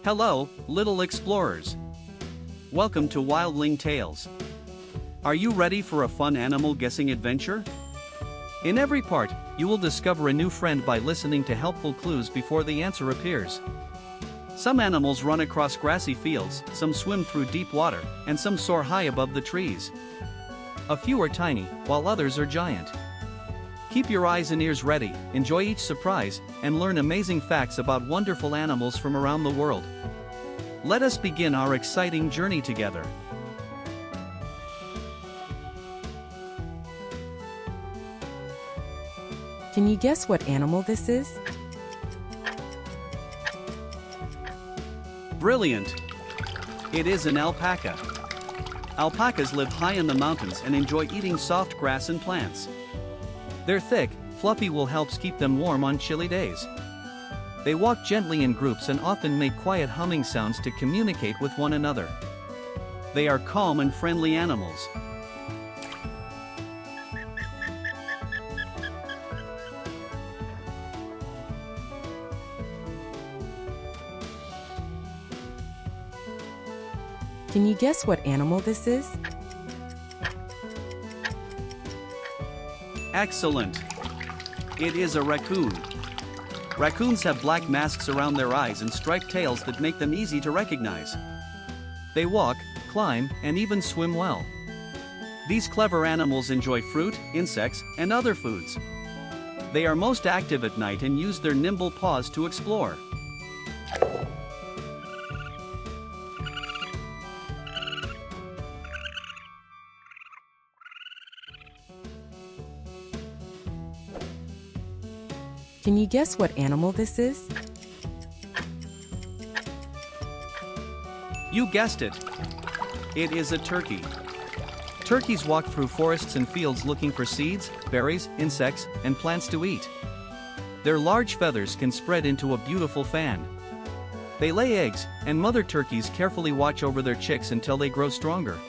Hello, little explorers. Welcome to Wildling Tales. Are you ready for a fun animal guessing adventure? In every part, you will discover a new friend by listening to helpful clues before the answer appears. Some animals run across grassy fields, some swim through deep water, and some soar high above the trees. A few are tiny, while others are giant. Keep your eyes and ears ready, enjoy each surprise, and learn amazing facts about wonderful animals from around the world. Let us begin our exciting journey together. Can you guess what animal this is? Brilliant! It is an alpaca. Alpacas live high in the mountains and enjoy eating soft grass and plants. Their thick, fluffy wool helps keep them warm on chilly days. They walk gently in groups and often make quiet humming sounds to communicate with one another. They are calm and friendly animals. Can you guess what animal this is? Excellent! It is a raccoon. Raccoons have black masks around their eyes and striped tails that make them easy to recognize. They walk, climb, and even swim well. These clever animals enjoy fruit, insects, and other foods. They are most active at night and use their nimble paws to explore. Can you guess what animal this is? You guessed it! It is a turkey. Turkeys walk through forests and fields looking for seeds, berries, insects, and plants to eat. Their large feathers can spread into a beautiful fan. They lay eggs, and mother turkeys carefully watch over their chicks until they grow stronger.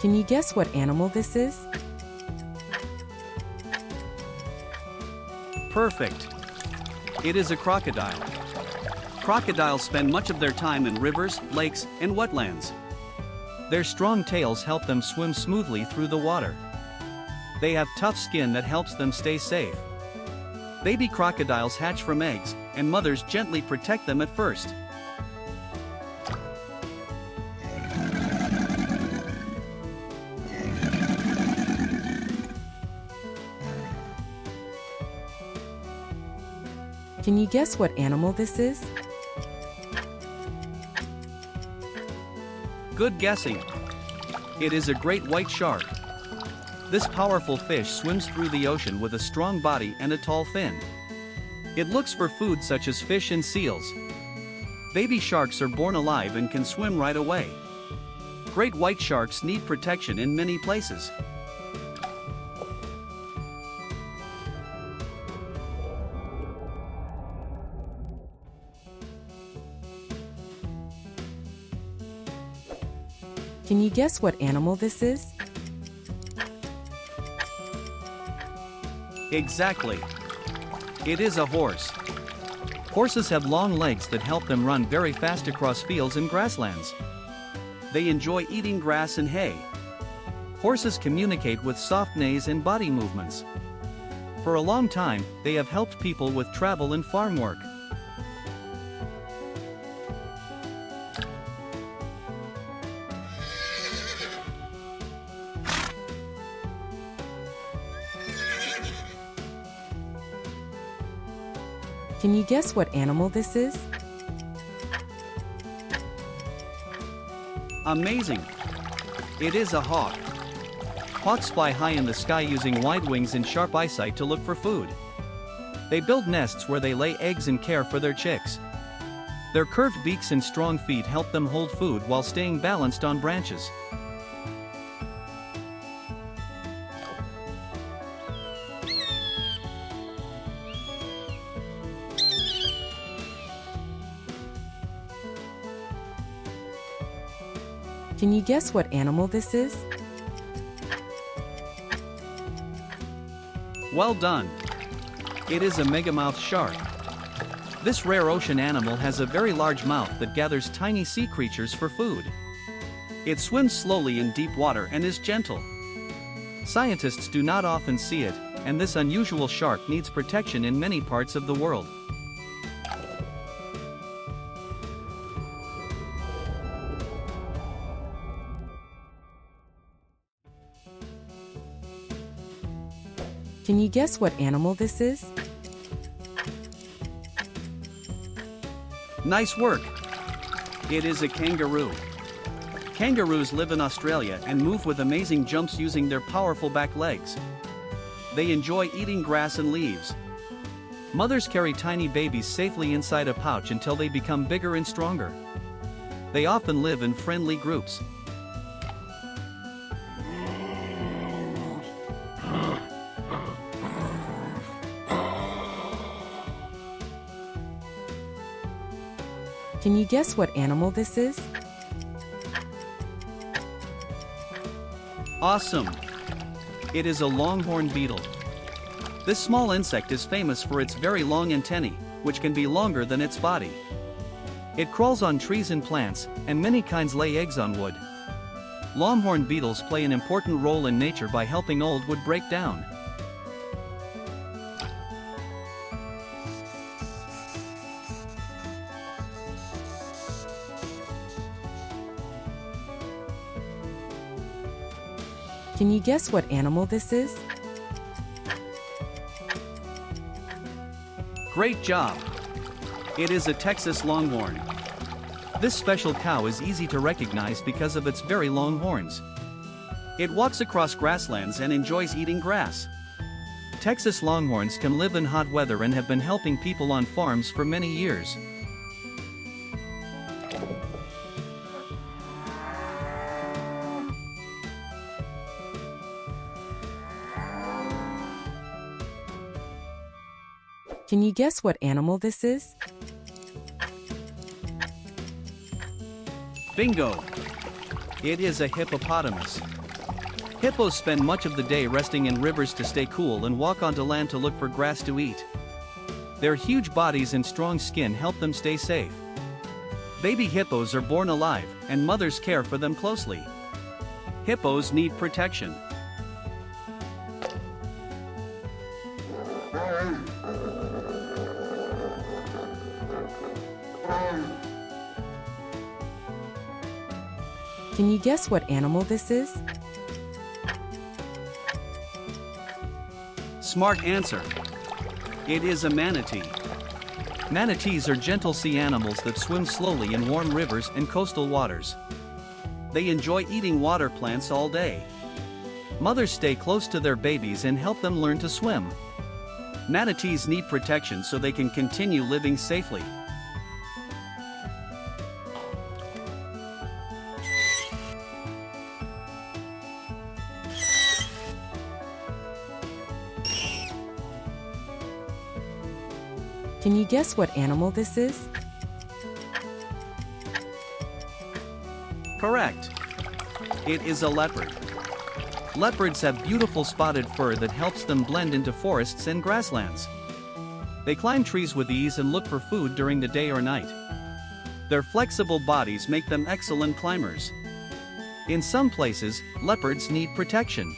Can you guess what animal this is? Perfect! It is a crocodile. Crocodiles spend much of their time in rivers, lakes, and wetlands. Their strong tails help them swim smoothly through the water. They have tough skin that helps them stay safe. Baby crocodiles hatch from eggs, and mothers gently protect them at first. Can you guess what animal this is? Good guessing! It is a great white shark. This powerful fish swims through the ocean with a strong body and a tall fin. It looks for food such as fish and seals. Baby sharks are born alive and can swim right away. Great white sharks need protection in many places. Can you guess what animal this is? Exactly! It is a horse. Horses have long legs that help them run very fast across fields and grasslands. They enjoy eating grass and hay. Horses communicate with soft neighs and body movements. For a long time, they have helped people with travel and farm work. Can you guess what animal this is? Amazing! It is a hawk. Hawks fly high in the sky using wide wings and sharp eyesight to look for food. They build nests where they lay eggs and care for their chicks. Their curved beaks and strong feet help them hold food while staying balanced on branches. Can you guess what animal this is? Well done! It is a megamouth shark. This rare ocean animal has a very large mouth that gathers tiny sea creatures for food. It swims slowly in deep water and is gentle. Scientists do not often see it, and this unusual shark needs protection in many parts of the world. Can you guess what animal this is? Nice work! It is a kangaroo. Kangaroos live in Australia and move with amazing jumps using their powerful back legs. They enjoy eating grass and leaves. Mothers carry tiny babies safely inside a pouch until they become bigger and stronger. They often live in friendly groups. Can you guess what animal this is? Awesome! It is a longhorn beetle. This small insect is famous for its very long antennae, which can be longer than its body. It crawls on trees and plants, and many kinds lay eggs on wood. Longhorn beetles play an important role in nature by helping old wood break down. Can you guess what animal this is? Great job! It is a Texas longhorn. This special cow is easy to recognize because of its very long horns. It walks across grasslands and enjoys eating grass. Texas longhorns can live in hot weather and have been helping people on farms for many years. Can you guess what animal this is? Bingo! It is a hippopotamus. Hippos spend much of the day resting in rivers to stay cool and walk onto land to look for grass to eat. Their huge bodies and strong skin help them stay safe. Baby hippos are born alive, and mothers care for them closely. Hippos need protection. Can you guess what animal this is? Smart answer. It is a manatee. Manatees are gentle sea animals that swim slowly in warm rivers and coastal waters. They enjoy eating water plants all day. Mothers stay close to their babies and help them learn to swim. Manatees need protection so they can continue living safely. Can you guess what animal this is? Correct. It is a leopard. Leopards have beautiful spotted fur that helps them blend into forests and grasslands. They climb trees with ease and look for food during the day or night. Their flexible bodies make them excellent climbers. In some places, leopards need protection.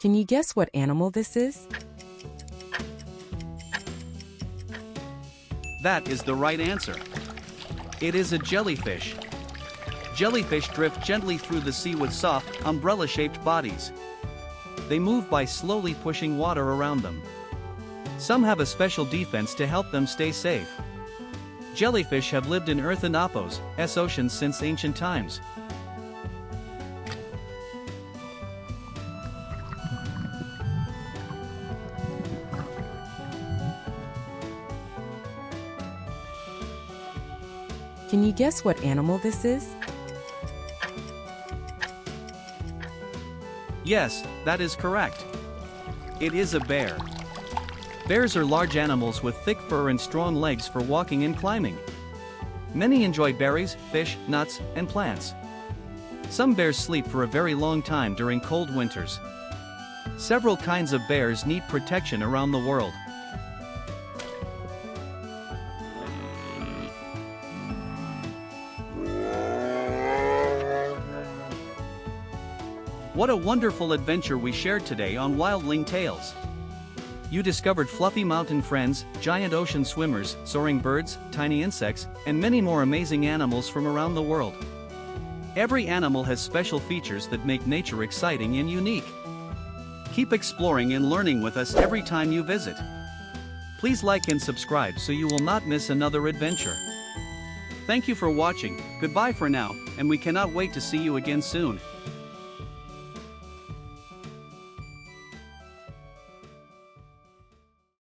Can you guess what animal this is? That is the right answer. It is a jellyfish. Jellyfish drift gently through the sea with soft, umbrella-shaped bodies. They move by slowly pushing water around them. Some have a special defense to help them stay safe. Jellyfish have lived in earth and oceans since ancient times. Can you guess what animal this is? Yes, that is correct. It is a bear. Bears are large animals with thick fur and strong legs for walking and climbing. Many enjoy berries, fish, nuts, and plants. Some bears sleep for a very long time during cold winters. Several kinds of bears need protection around the world. What a wonderful adventure we shared today on Wildling Tales. You discovered fluffy mountain friends, giant ocean swimmers, soaring birds, tiny insects, and many more amazing animals from around the world. Every animal has special features that make nature exciting and unique. Keep exploring and learning with us every time you visit. Please like and subscribe so you will not miss another adventure. Thank you for watching, goodbye for now, and we cannot wait to see you again soon.